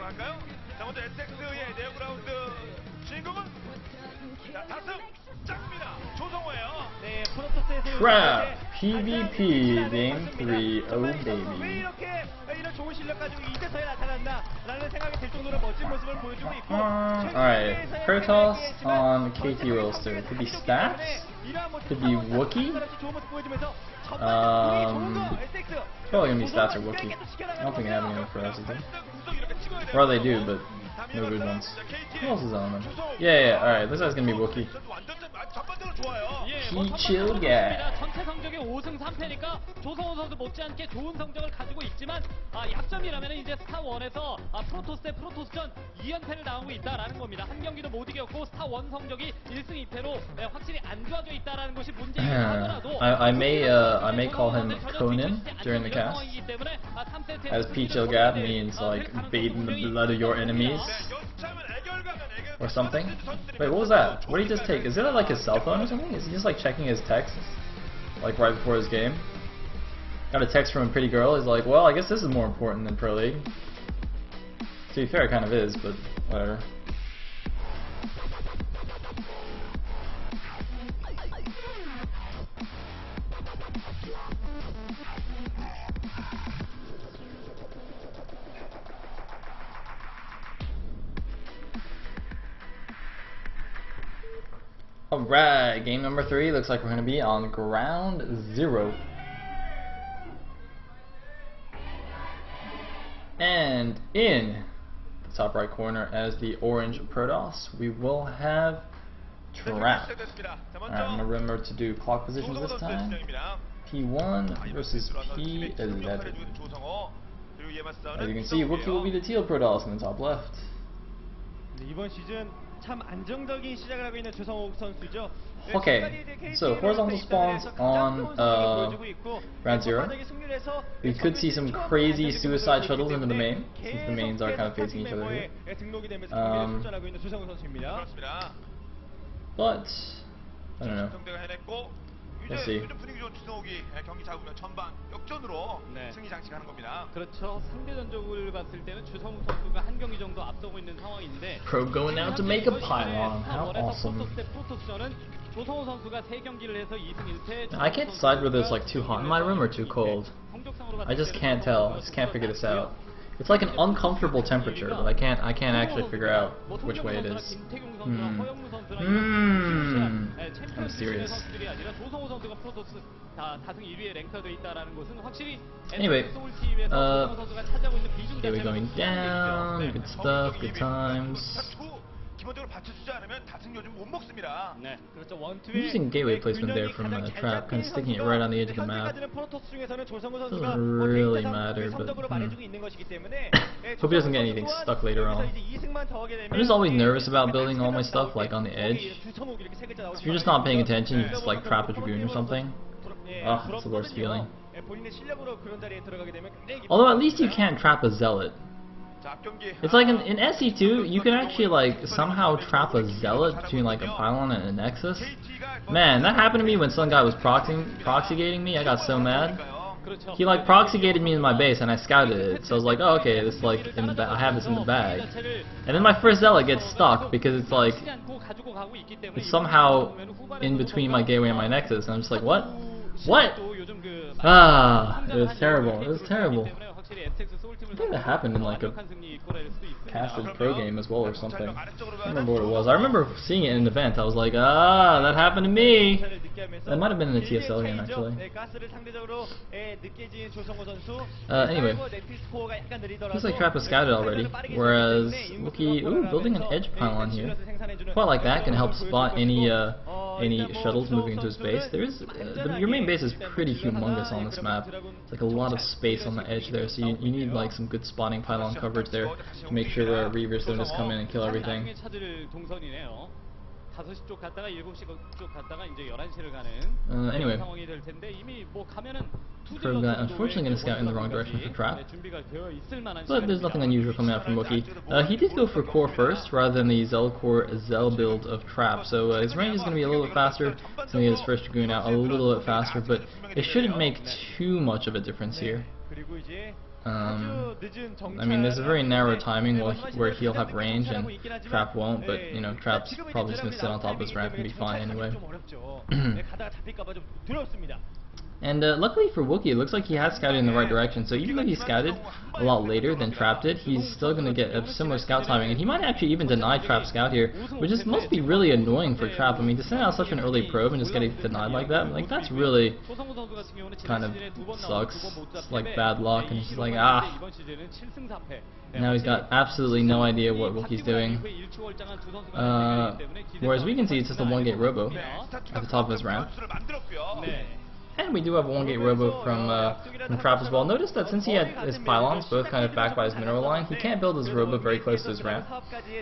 할까요? 자, 먼저 SX의 네오그라운드 주인공은 다승 짱입니다. 조성호예요. 네, 프로토스에서 Crap! PvP Game 3, oh 왜 baby. 이렇게 이런 좋은 실력 가지고 이제서야 나타난다라는 생각이 들 정도로 멋진 모습을 보여주고 있고. Alright, Kratos on KT roster. Could be stats? Could be Wooki? Probably gonna be stats or Wooki. I don't think I have any other pros either. Well, they do, but no good ones. Who else is on them? Yeah, alright, this guy's gonna be Wooki. Chill guy. 전체 성적이 5승 3패니까 조성호 선수 못지않게 좋은 성적을 가지고 있지만 약점이라면 이제 스타1에서 프로토스 대 프로토스전 2연패를 당하고 있다라는 겁니다. 한 경기도 못 이겼고 스타1 성적이 1승 2패로 확실히 안 좋아져 있다라는 것이 문제이긴 하더라도 I may call him Conan during the cast, as Chill guy means like bathing the blood of your enemies. Or something. Wait, what was that? What did he just take? Is it like his cell phone or something? Is he just like checking his texts? Like right before his game? Got a text from a pretty girl, he's like, well, I guess this is more important than Pro League. To be fair, it kind of is, but whatever. Alright, game number 3. Looks like we're going to be on ground 0. And in the top right corner as the orange Protoss, we will have Trap. Alright, I'm going to remember to do clock positions this time. P1 versus P11. As you can see, Wooki will be the teal Protoss in the top left. 이번 시즌 참 안정적인 시작을 하고 있는 조성호 선수죠. Okay, so horizontal spawns on round 0. We could see some crazy suicide shuttles into the main, since the mains are kind of facing each other here. But I don't know. We'll see. 그렇죠. 상대전적을 봤을 때는 주성우 선수가 한 경기 정도 앞서고 있는 상황인데. Pro going out to make a pylon. How awesome. 조성우 선수가 3경기를 해서 2승 1패. I can't decide whether it's like too hot in my room or too cold. I just can't tell. I just can't figure this out. It's like an uncomfortable temperature, but I can't actually figure out which way it is. I'm serious. Anyway, here we're going down. Good stuff, good times. Using gateway placement there from Trap, kind of sticking it right on the edge of the map. Doesn't really matter, but hope he doesn't get anything stuck later on. I'm just always nervous about building all my stuff like on the edge. If you're just not paying attention, you just like trap a Dragoon or something. Ugh, it's the worst feeling. Although at least you can't trap a Zealot. It's like in SE2, you can actually like somehow trap a Zealot between like a pylon and a Nexus. Man, that happened to me when some guy was proxygating me. I got so mad. He like proxygated me in my base and I scouted it. So I was like, oh okay, this like I have this in the bag. And then my first Zealot gets stuck because it's like it's somehow in between my gateway and my Nexus. And I'm just like, what? What? Ah, it was terrible. It was terrible. I think that happened in like a casted pro game as well or something. I don't remember what it was. I remember seeing it in an event. I was like, ah, that happened to me. That might have been in the TSL game actually. Anyway, looks like Trap is scouted already, whereas Wooki, ooh, building an edge pylon here. Quite like that, can help spot any shuttles moving into his base. There is your main base is pretty humongous on this map. It's like a lot of space on the edge there, so you need like some good spotting pylon coverage there to make sure Reavers don't just come in and kill everything. Anyway, Pro got unfortunately going to scout in the wrong direction for Trap, but there's nothing unusual coming out from Wooki. He did go for core first rather than the Zell core Zell build of Trap, so his range is going to be a little bit faster. He's going to get his first Dragoon out a little bit faster, but it shouldn't make too much of a difference here. I mean, there's a very narrow timing where he'll have range and Trap won't, but you know, Trap's probably just gonna sit on top of his ramp and be fine anyway. And luckily for Wooki, it looks like he has scouted in the right direction, so even though he scouted a lot later than Trap did, he's still going to get a similar scout timing, and he might actually even deny Trap scout here, which is must be really annoying for Trap. I mean, to send out such an early probe and just getting denied like that's really kind of sucks. It's like bad luck, and it's just like, ah. Now he's got absolutely no idea what Wookie's doing. Whereas we can see it's just a one-gate robo at the top of his ramp. And we do have a one-gate robo from Trap as well. Notice that since he had his pylons both kind of backed by his mineral line, he can't build his robo very close to his ramp.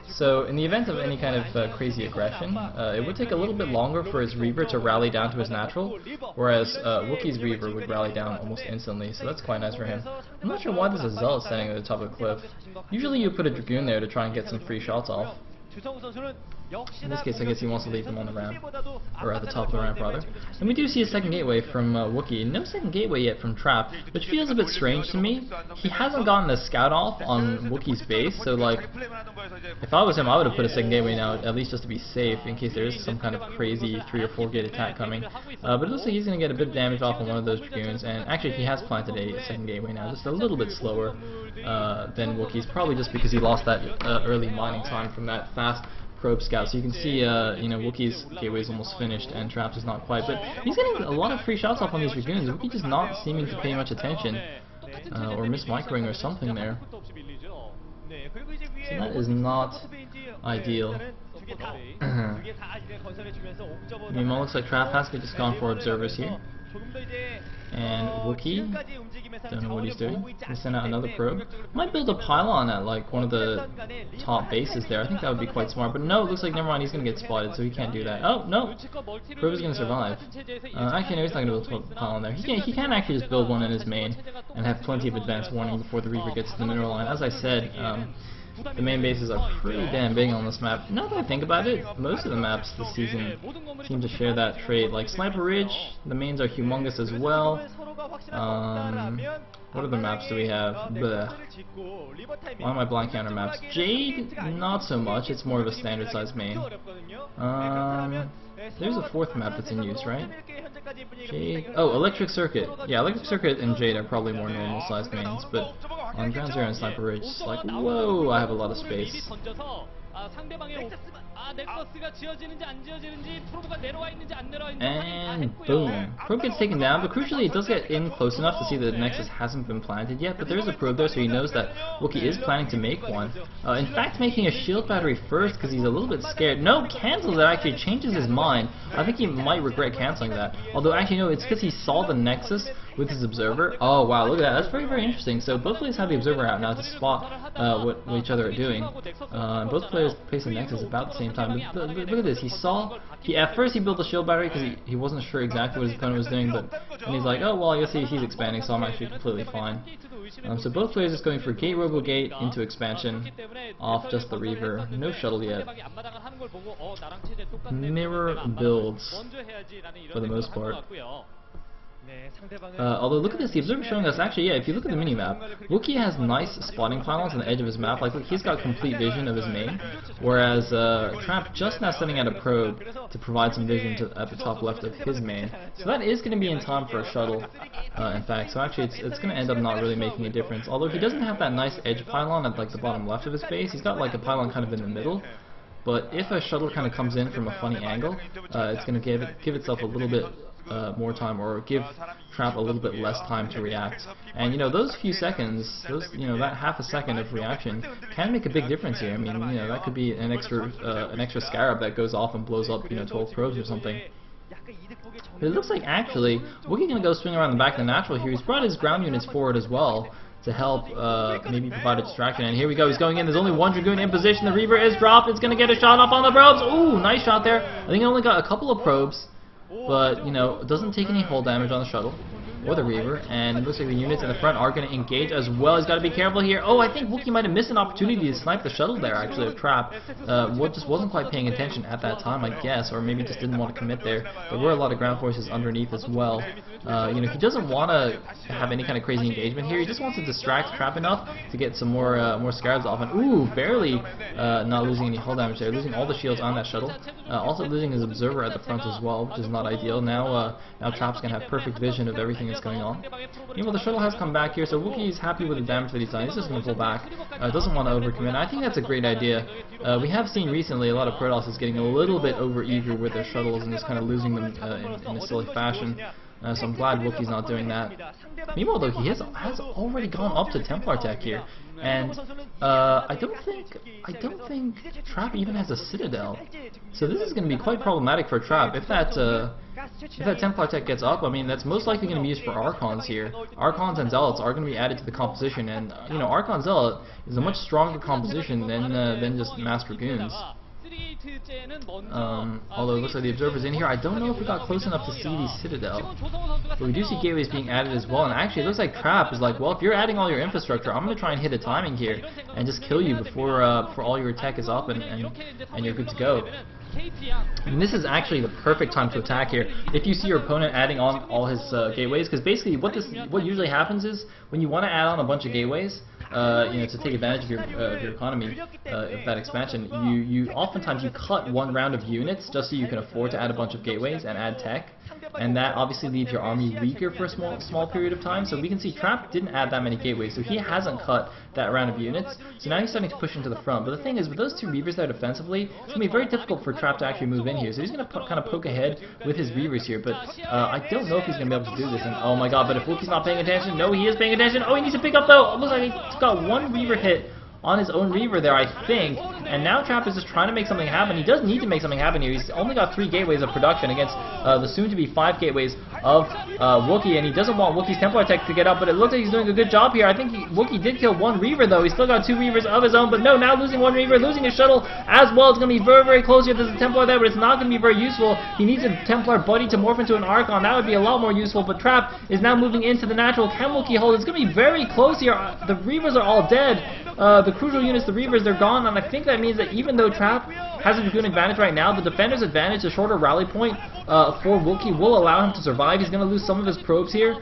So in the event of any kind of crazy aggression, it would take a little bit longer for his Reaver to rally down to his natural, whereas Wookie's Reaver would rally down almost instantly, so that's quite nice for him. I'm not sure why there's a Zealot standing at the top of the cliff. Usually you put a Dragoon there to try and get some free shots off. In this case, I guess he wants to leave them on the ramp, or at the top of the ramp rather. And we do see a second gateway from Wooki. No second gateway yet from Trap, which feels a bit strange to me. He hasn't gotten a scout off on Wookie's base, so like, if I was him, I would have put a second gateway now, at least just to be safe, in case there is some kind of crazy 3 or 4 gate attack coming. But it looks like he's going to get a bit of damage off on one of those Dragoons, and actually he has planted a second gateway now, just a little bit slower than Wookie's, probably just because he lost that early mining time from that fast probe scout. So you can see, you know, Wookie's gateway is almost finished and Trap's is not quite, but he's getting a lot of free shots off on these Dragoons. Wookie just not seeming to pay much attention, or miss-microing or something there. So that is not ideal. I mean, it looks like Trap has just gone for observers here. And Wooki, don't know what he's doing. He'll send out another probe. Might build a pylon at like one of the top bases there. I think that would be quite smart. But no, it looks like never mind. He's going to get spotted, so he can't do that. Oh no, probe is going to survive. Actually, no, he's not going to build a pylon there. He can actually just build one in his main and have plenty of advance warning before the Reaver gets to the mineral line. As I said, the main bases are pretty damn big on this map. Now that I think about it, most of the maps this season seem to share that trait. Like Sniper Ridge, the mains are humongous as well. What other maps do we have? Blech. Why am I blanking on our maps? Jade, not so much. It's more of a standard size main. There's a fourth map that's in use, right? Jade. Oh, Electric Circuit. Yeah, Electric Circuit and Jade are probably more normal sized mains, but on Ground Zero and Sniper Ridge, it's like, whoa, I have a lot of space. And boom. Probe gets taken down, but crucially it does get in close enough to see that the Nexus hasn't been planted yet, but there's a probe there, so he knows that Wooki is planning to make one. In fact, making a shield battery first because he's a little bit scared. No, cancels it, actually changes his mind. I think he might regret canceling that. Although actually no, it's because he saw the Nexus with his observer. Oh wow, look at that. That's very, very interesting. So both players have the observer out now to spot what each other are doing. Both players place the Nexus about the same time. But look at this. He saw. At first he built a shield battery because he wasn't sure exactly what his opponent was doing, and he's like, oh well, I guess he's expanding, so I'm actually completely fine. So both players just going for gate robo gate into expansion off just the Reaver. No shuttle yet. Mirror builds for the most part. Although look at this, the observer showing us actually, yeah, if you look at the minimap, Wooki has nice spotting pylons on the edge of his map. Like, look, he's got complete vision of his main, whereas Trap just now sending out a probe to provide some vision at the top left of his main. So that is going to be in time for a shuttle, in fact. So actually, it's going to end up not really making a difference. Although he doesn't have that nice edge pylon at like the bottom left of his base, he's got like a pylon kind of in the middle. But if a shuttle kind of comes in from a funny angle, it's going to give itself a little bit more time, or give Trap a little bit less time to react. And you know, those few seconds, that half a second of reaction can make a big difference here. I mean, you know, that could be an extra scarab that goes off and blows up, 12 probes or something. But it looks like actually Wookie's gonna go swing around the back of the natural here. He's brought his ground units forward as well to help maybe provide a distraction. And here we go, he's going in. There's only one Dragoon in position. The Reaver is dropped. It's gonna get a shot up on the probes. Ooh, nice shot there. I think I only got a couple of probes, but it doesn't take any hull damage on the shuttle. or the Reaver, and it looks like the units in the front are going to engage as well. He's got to be careful here. Oh, I think Wooki might have missed an opportunity to snipe the shuttle there, actually, of Trap. Just wasn't quite paying attention at that time, I guess, or maybe just didn't want to commit there. There were a lot of ground forces underneath as well. You know, he doesn't want to have any kind of crazy engagement here. He just wants to distract Trap enough to get some more Scarabs off. And ooh, barely not losing any hull damage there, losing all the shields on that shuttle. Also losing his observer at the front as well, which is not ideal. Now Trap's gonna have perfect vision of everything that's going on. Meanwhile, the shuttle has come back here, so Wooki is happy with the damage that he's done. He's just gonna pull back. Doesn't want to overcommit. I think that's a great idea. We have seen recently a lot of Protosses getting a little bit over eager with their shuttles and just kind of losing them in a silly fashion. So I'm glad Wookie's not doing that. Meanwhile, though, he has already gone up to Templar Tech here, and I don't think Trap even has a Citadel. So this is going to be quite problematic for Trap. If that Templar Tech gets up, I mean, that's most likely going to be used for Archons here. Archons and Zealots are going to be added to the composition, and you know, Archon Zealot is a much stronger composition than just Mass Dragoons. Although it looks like the Observer's in here. I don't know if we got close enough to see the Citadel. But we do see gateways being added as well, and actually it looks like Trap is like, well, if you're adding all your infrastructure, I'm going to try and hit a timing here and just kill you before all your tech is up and you're good to go. And this is actually the perfect time to attack here. If you see your opponent adding on all his gateways, because basically what usually happens is when you want to add on a bunch of gateways, you know, to take advantage of your economy, of that expansion, you oftentimes you cut one round of units just so you can afford to add a bunch of gateways and add tech, and that obviously leaves your army weaker for a small period of time. So we can see Trap didn't add that many gateways, so he hasn't cut that round of units. So now he's starting to push into the front. But the thing is, with those two Reavers there defensively, it's going to be very difficult for Trap to actually move in here. So he's going to kind of poke ahead with his Reavers here. But I don't know if he's going to be able to do this. And oh my god, but if Wookie's not paying attention, no, he is paying attention. Oh, he needs to pick up though. It looks like he's got one Reaver hit on his own Reaver there, I think, and now Trap is just trying to make something happen. He does need to make something happen here. He's only got 3 gateways of production against the soon-to-be 5 gateways of Wookie, and he doesn't want Wookie's Templar Tech to get up, but it looks like he's doing a good job here. I think Wookie did kill 1 Reaver, though. He's still got 2 Reavers of his own, but no, now losing 1 Reaver, losing his shuttle as well. It's going to be very, very close here. There's a Templar there, but it's not going to be very useful. He needs a Templar buddy to morph into an Archon. That would be a lot more useful, but Trap is now moving into the natural. Can Wookie hold? It's going to be very close here. The Reavers are all dead. The crucial units, the Reavers, they're gone, and I think that means that even though Trap has a good advantage right now, the Defender's advantage, the shorter rally point for Wookie, will allow him to survive. He's going to lose some of his probes here.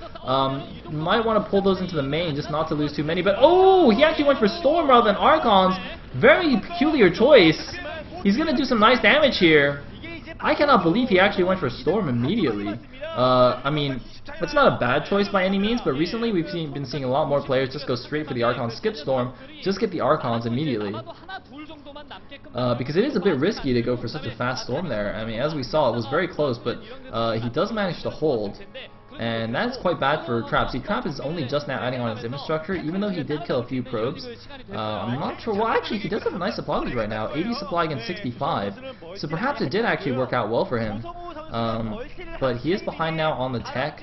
Might want to pull those into the main just not to lose too many, but oh, he actually went for Storm rather than Archons. Very peculiar choice. He's going to do some nice damage here. I cannot believe he actually went for Storm immediately. I mean, it's not a bad choice by any means, but recently we've been seeing a lot more players just go straight for the Archon, skip Storm, just get the Archons immediately. Because it is a bit risky to go for such a fast Storm there. I mean, as we saw, it was very close, but he does manage to hold. And that's quite bad for Trap. See, Trap is only just now adding on his infrastructure, even though he did kill a few probes. I'm not sure. Well, actually, he does have a nice supply lead right now, 80 supply against 65. So perhaps it did actually work out well for him. But he is behind now on the tech,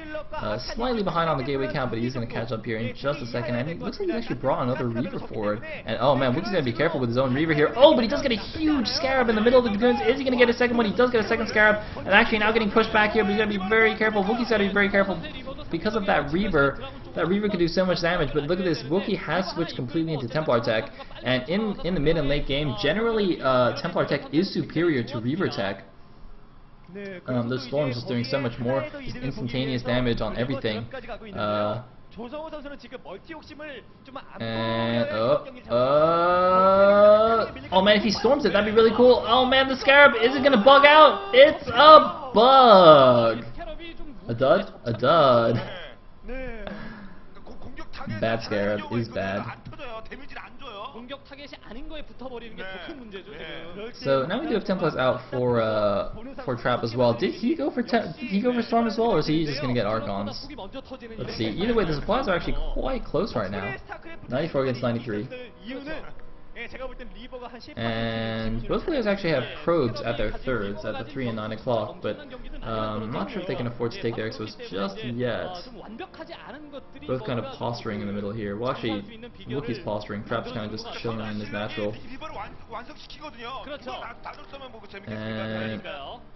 slightly behind on the gateway count, but he's going to catch up here in just a second. And it looks like he actually brought another Reaver forward. And oh man, Wookie's going to be careful with his own Reaver here. Oh, but he does get a huge Scarab in the middle of the Dragoons. Is he going to get a second one? He does get a second Scarab. And actually now getting pushed back here, but he's going to be very careful. Wookie's got to be very careful because of that Reaver. That Reaver can do so much damage, but look at this. Wookie has switched completely into Templar Tech. And in the mid and late game, generally Templar Tech is superior to Reaver Tech. The Storm's just doing so much more, just instantaneous damage on everything. And oh man, if he storms it, that'd be really cool. Oh man, the Scarab, is it gonna bug out? It's a bug. A dud? A dud. Bad Scarab is bad. So now we do have Templars out for Trap as well. Did he go for Storm as well, or is he just gonna get Archons? Let's see. Either way, the supplies are actually quite close right now. 94 against 93. And both players actually have probes at their thirds, at the 3 and 9 o'clock, but I'm not sure if they can afford to take their Exos just yet. Both kind of posturing in the middle here. Well, actually, Wookie's posturing, Trap's kind of just chilling in his natural. And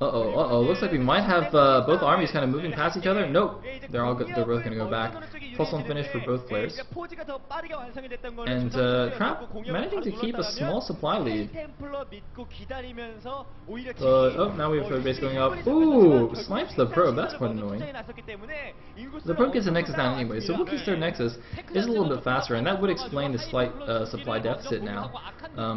looks like we might have both armies kind of moving past each other. Nope, they're both going to go back. +1 finish for both players. And Trap managing to keep a small supply lead. Now we have third base going up. Ooh, snipes the probe, that's quite annoying. The probe gets the Nexus down anyway, so Wookie's third Nexus is a little bit faster, and that would explain the slight supply deficit now.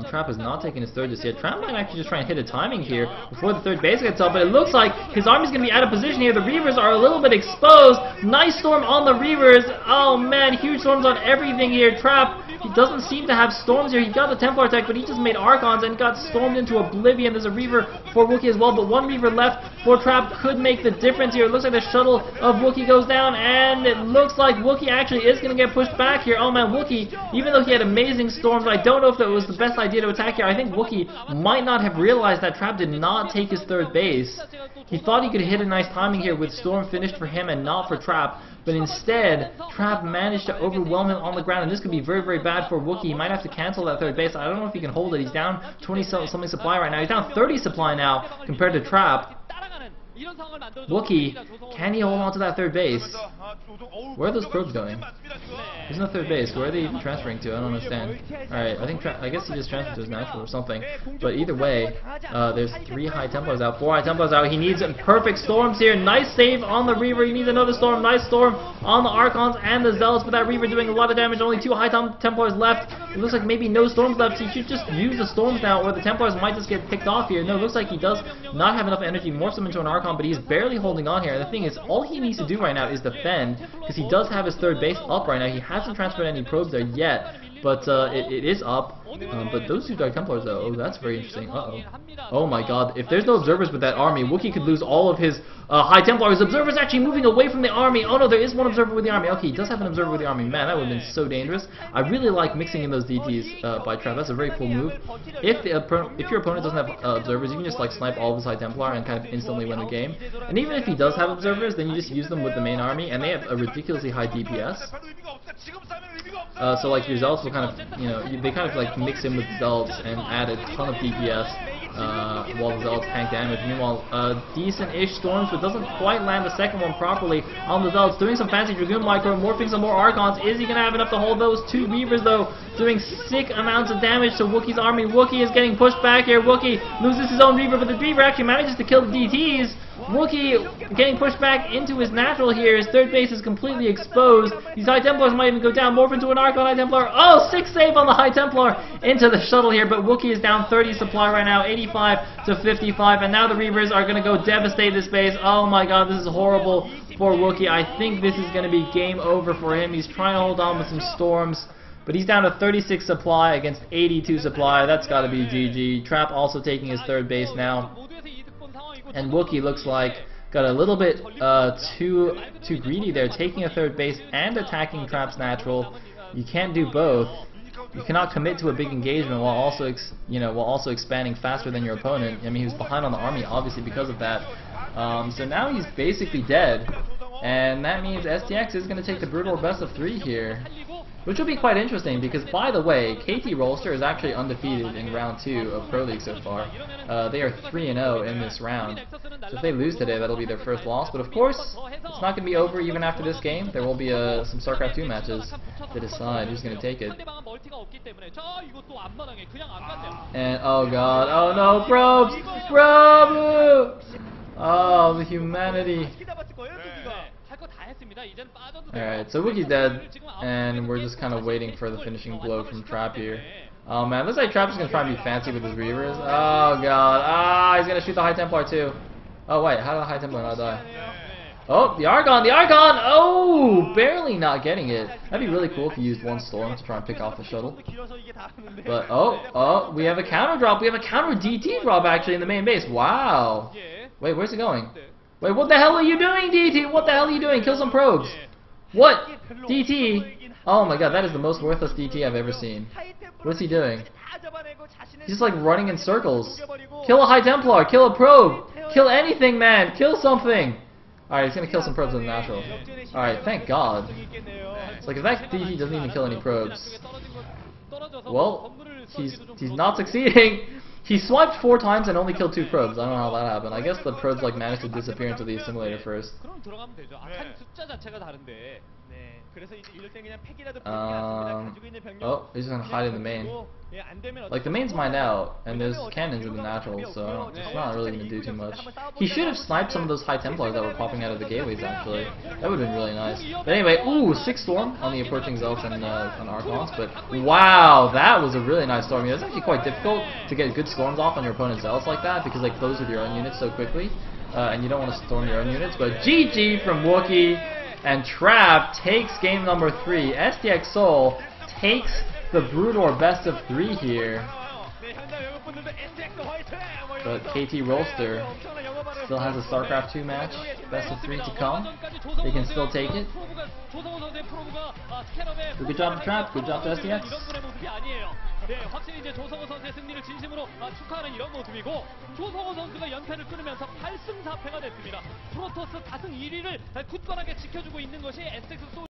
Trap has not taken his third just yet. Trap might actually just try and hit a timing here before the third base gets up, but it looks like his army's going to be out of position here. The Reavers are a little bit exposed. Nice storm on the Reavers. Oh man, huge storms on everything here. Trap, he doesn't seem to have storms here. He got the Templar attack, but he just made Archons and got stormed into oblivion. There's a Reaver for Wookie as well, but one Reaver left for Trap could make the difference here. It looks like the shuttle of Wookie goes down, and it looks like Wookie actually is going to get pushed back here. Oh man, Wookie, even though he had amazing storms, I don't know if that was the best idea to attack here. I think Wookie might not have realized that Trap did not take his third base. He thought he could hit a nice timing here with storm finished for him and not for Trap. But instead, Trap managed to overwhelm him on the ground, and this could be very, very bad for Wookie. He might have to cancel that third base. I don't know if he can hold it. He's down 20-something supply right now. He's down 30 supply now compared to Trap. Wookie, can he hold on to that third base? Where are those probes going? There's no third base. Where are they even transferring to? I don't understand. Alright, I guess he just transferred to his natural or something. But either way, there's 3 High Templars out, 4 High Templars out. He needs perfect storms here. Nice save on the Reaver. He needs another storm. Nice storm on the Archons and the Zealots, but that Reaver doing a lot of damage. Only 2 High Templars left. It looks like maybe no storms left. So he should just use the storms now, or the Templars might just get picked off here. No, it looks like he does not have enough energy. Morphs him into an Archon, but he's barely holding on here. And the thing is, all he needs to do right now is defend, because he does have his third base up right now. He hasn't transferred any probes there yet, but it is up. But those 2 Dark Templars though, oh, that's very interesting. Oh my god, if there's no observers with that army, Wookie could lose all of his High Templars. Observer's actually moving away from the army. Oh no, there is one observer with the army. Okay, he does have an observer with the army. Man, that would have been so dangerous. I really like mixing in those DTs by Trap. That's a very cool move. If your opponent doesn't have observers, you can just like snipe all of his High Templar and kind of instantly win the game. And even if he does have observers, then you just use them with the main army, and they have a ridiculously high DPS. So like your Zealots will kind of, you know, they kind of like mix in with Zealots and add a ton of DPS while the Zealots tank damage. Meanwhile, decent-ish storms, but doesn't quite land the second one properly on the Zealots. Doing some fancy Dragoon micro, morphing some more Archons. Is he going to have enough to hold those 2 Reavers though? Doing sick amounts of damage to Wookie's army. Wookie is getting pushed back here. Wookie loses his own Reaver, but the Reaver actually manages to kill the DTs. Wookie getting pushed back into his natural here. His third base is completely exposed. These High Templars might even go down. Morph into an Archon High Templar. Oh, 6 save on the High Templar into the shuttle here, but Wookie is down 30 supply right now, 85 to 55, and now the Reavers are going to go devastate this base. Oh my god, this is horrible for Wookie. I think this is going to be game over for him. He's trying to hold on with some storms, but he's down to 36 supply against 82 supply. That's got to be GG. Trap also taking his third base now. And Wookie looks like got a little bit too greedy there, taking a third base and attacking Trap's natural. You can't do both. You cannot commit to a big engagement while also expanding faster than your opponent. I mean, he was behind on the army obviously because of that. So now he's basically dead, and that means STX is going to take the brutal best of 3 here. Which will be quite interesting because, by the way, KT Rolster is actually undefeated in round 2 of Pro League so far. They are 3-0 in this round. So if they lose today, that'll be their first loss. But of course, it's not going to be over even after this game. There will be some StarCraft 2 matches to decide who's going to take it. And, oh god, oh no, probes! Probes! Oh, the humanity. Alright, so Wookie's dead, and we're just kind of waiting for the finishing blow from Trap here. Oh man, looks like Trap is going to try and be fancy with his Reavers. Oh god, he's going to shoot the High Templar too. Oh wait, how did the High Templar not die? Oh, the Archon! Oh, barely not getting it. That'd be really cool if you used one storm to try and pick off the shuttle. But, oh, we have a counter drop. We have a counter DT drop actually in the main base. Wow. Wait, where's it going? Wait, what the hell are you doing, DT? What the hell are you doing? Kill some probes. What? DT? Oh my god, that is the most worthless DT I've ever seen. What's he doing? He's just like running in circles. Kill a High Templar, kill a probe, kill anything, man, kill something. Alright, he's gonna kill some probes in the natural. Alright, thank God. It's like if that DP doesn't even kill any probes. Well, he's not succeeding. He swiped 4 times and only killed 2 probes. I don't know how that happened. I guess the probes like managed to disappear into the assimilator first. Oh, he's gonna hide in the main. Like the main's mined out, and there's cannons in the natural, so it's not really gonna do too much. He should have sniped some of those High Templars that were popping out of the gateways actually. That would have been really nice. But anyway, ooh, 6 Storm on the approaching Zealots and Archons, but wow, that was a really nice storm. It's actually quite difficult to get good storms off on your opponent's Zealots like that, because they close with your own units so quickly, and you don't want to storm your own units. But GG from Wooki, and Trap takes game number 3. STX Seoul takes the Broodor best of 3 here. But KT Rolster still has a StarCraft 2 match, best of 3 to come. They can still take it. Good job to Trap, good job to STX. 네, 확실히 이제 조성호 선수의 승리를 진심으로 축하하는 이런 모습이고, 조성호 선수가 연패를 끊으면서 8승 4패가 됐습니다. 프로토스 다승 1위를 굳건하게 지켜주고 있는 것이 STX